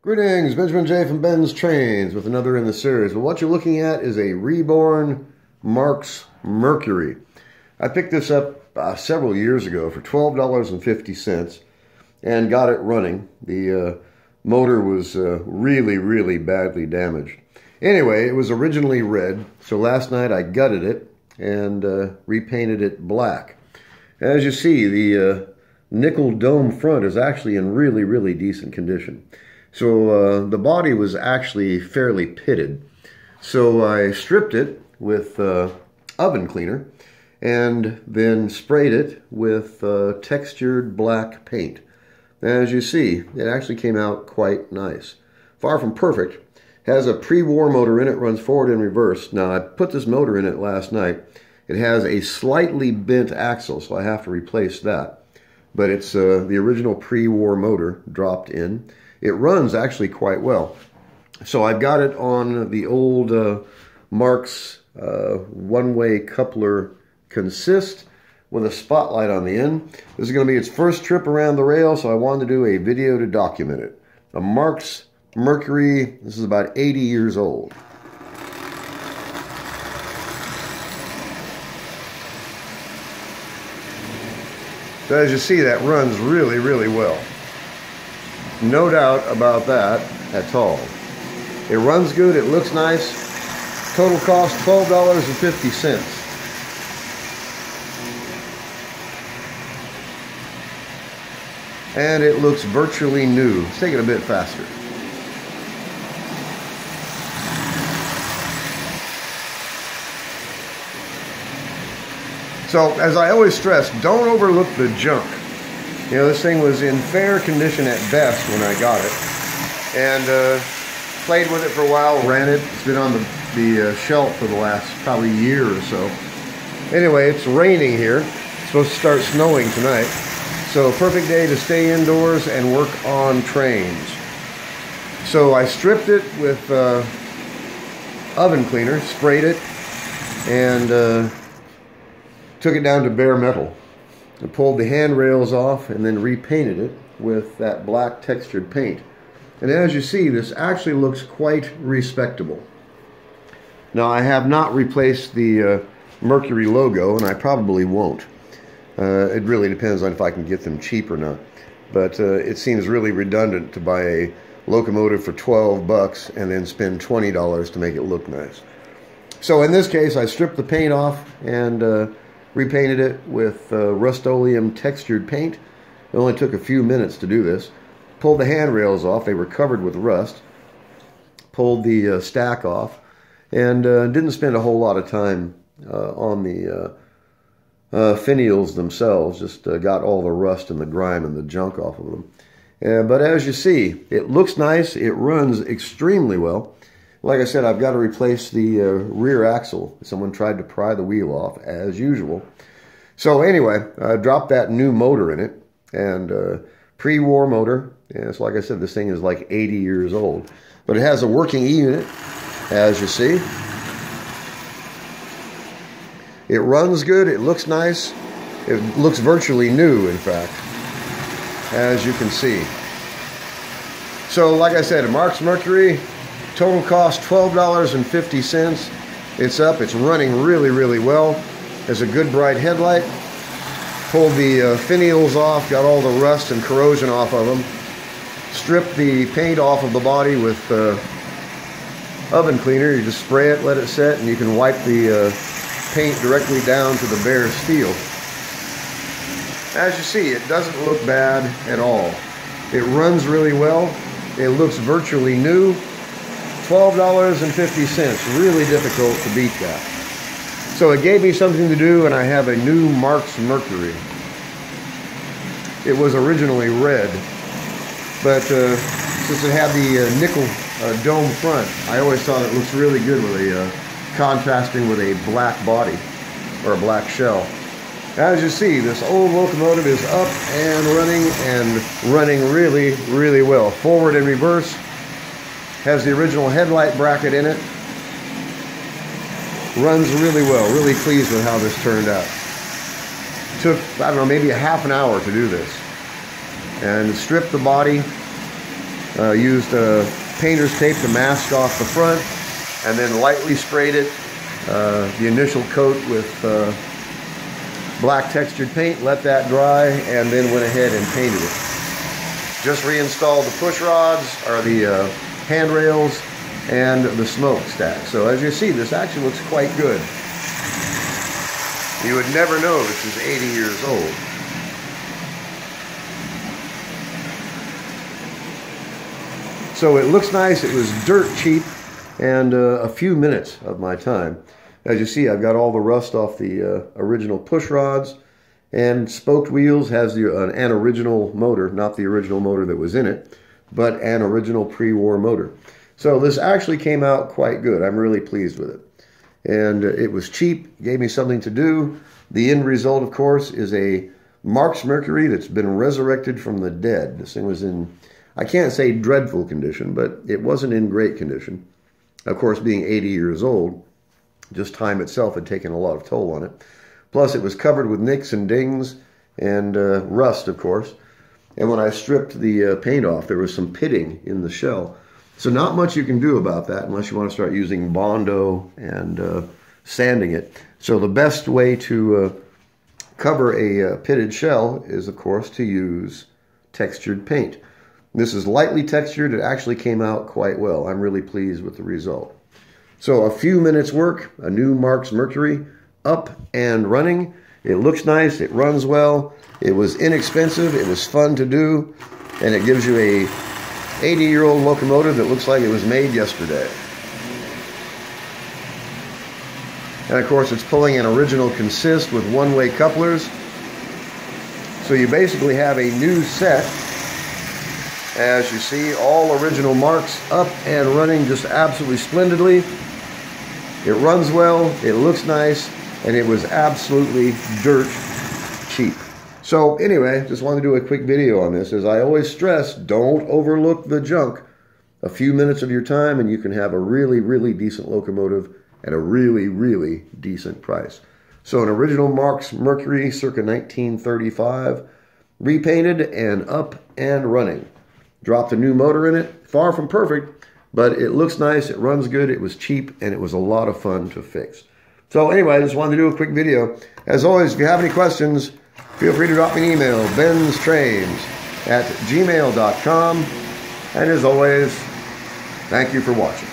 Greetings, Benjamin J. from BENZTRAINZ with another in the series. Well, what you're looking at is a reborn Marx Mercury. I picked this up several years ago for $12.50 and got it running. The motor was really badly damaged. Anyway, it was originally red, so last night I gutted it and repainted it black. As you see, the nickel dome front is actually in really decent condition. So the body was actually fairly pitted. So I stripped it with oven cleaner and then sprayed it with textured black paint. As you see, it actually came out quite nice. Far from perfect. Has a Prewar motor in it, runs forward and reverse. Now I put this motor in it last night. It has a slightly bent axle, so I have to replace that. But it's the original Prewar motor dropped in. It runs actually quite well. So I've got it on the old Marx one-way coupler consist with a spotlight on the end. This is going to be its first trip around the rail, so I wanted to do a video to document it. A Marx Mercury, this is about 80 years old. So as you see, that runs really well. No doubt about that at all. It runs good, it looks nice. Total cost $12.50. And it looks virtually new. Let's take it a bit faster. So, as I always stress, don't overlook the junk. You know, this thing was in fair condition at best when I got it. And played with it for a while, ran it. It's been on the shelf for the last probably year or so. Anyway, it's raining here. It's supposed to start snowing tonight. So, perfect day to stay indoors and work on trains. So, I stripped it with oven cleaner, sprayed it, and took it down to bare metal. I pulled the handrails off and then repainted it with that black textured paint. And as you see, this actually looks quite respectable. Now, I have not replaced the Mercury logo, and I probably won't. It really depends on if I can get them cheap or not. But it seems really redundant to buy a locomotive for 12 bucks and then spend $20 to make it look nice. So in this case, I stripped the paint off and repainted it with Rust-Oleum textured paint. It only took a few minutes to do this. Pulled the handrails off. They were covered with rust. Pulled the stack off. And didn't spend a whole lot of time on the finials themselves. Just got all the rust and the grime and the junk off of them. But as you see, it looks nice. It runs extremely well. Like I said, I've got to replace the rear axle. Someone tried to pry the wheel off, as usual. So anyway, I dropped that new motor in it, and pre-war motor. And so like I said, this thing is like 80 years old. But it has a working E-unit, as you see. It runs good, it looks nice. It looks virtually new, in fact, as you can see. So like I said, a Marx Mercury, total cost $12.50. It's up, it's running really well. Has a good bright headlight. Pulled the finials off, got all the rust and corrosion off of them. Stripped the paint off of the body with oven cleaner. You just spray it, let it set, and you can wipe the paint directly down to the bare steel. As you see, it doesn't look bad at all. It runs really well. It looks virtually new. $12.50, really difficult to beat that. So it gave me something to do, and I have a new Marx Mercury. It was originally red, but since it had the nickel dome front, I always thought it looks really good with a contrasting with a black body or a black shell. As you see, this old locomotive is up and running really well. Forward and reverse. Has the original headlight bracket in it. Runs really well. Really pleased with how this turned out. Took, I don't know, maybe a half an hour to do this. And strip the body, Used painter's tape to mask off the front, and then lightly sprayed it, the initial coat with black textured paint, let that dry, and then went ahead and painted it. Just reinstalled the push rods, or the handrails, and the smokestack. So as you see, this actually looks quite good. You would never know this is 80 years old. So it looks nice. It was dirt cheap, and a few minutes of my time. As you see, I've got all the rust off the original push rods, and spoked wheels has an original motor, not the original motor that was in it, but an original pre-war motor. So this actually came out quite good. I'm really pleased with it. And it was cheap, gave me something to do. The end result, of course, is a Marx Mercury that's been resurrected from the dead. This thing was in, I can't say dreadful condition, but it wasn't in great condition. Of course, being 80 years old, just time itself had taken a lot of toll on it. Plus, it was covered with nicks and dings and rust, of course. And when I stripped the paint off, there was some pitting in the shell. So not much you can do about that unless you want to start using Bondo and sanding it. So the best way to cover a pitted shell is, of course, to use textured paint. This is lightly textured. It actually came out quite well. I'm really pleased with the result. So a few minutes work, a new Marx Mercury up and running. It looks nice. It runs well. It was inexpensive. It was fun to do. And it gives you a 80-year-old locomotive that looks like it was made yesterday. And of course, it's pulling an original consist with one-way couplers. So you basically have a new set. As you see, all original Marx up and running just absolutely splendidly. It runs well, it looks nice, and it was absolutely dirt cheap. So anyway, just wanted to do a quick video on this. As I always stress, don't overlook the junk. A few minutes of your time and you can have a really, really decent locomotive at a really, really decent price. So an original Marx Mercury circa 1935, repainted and up and running. Dropped a new motor in it, far from perfect, but it looks nice, it runs good, it was cheap, and it was a lot of fun to fix. So anyway, I just wanted to do a quick video. As always, if you have any questions, feel free to drop me an email, BENZTRAINZ@gmail.com. And as always, thank you for watching.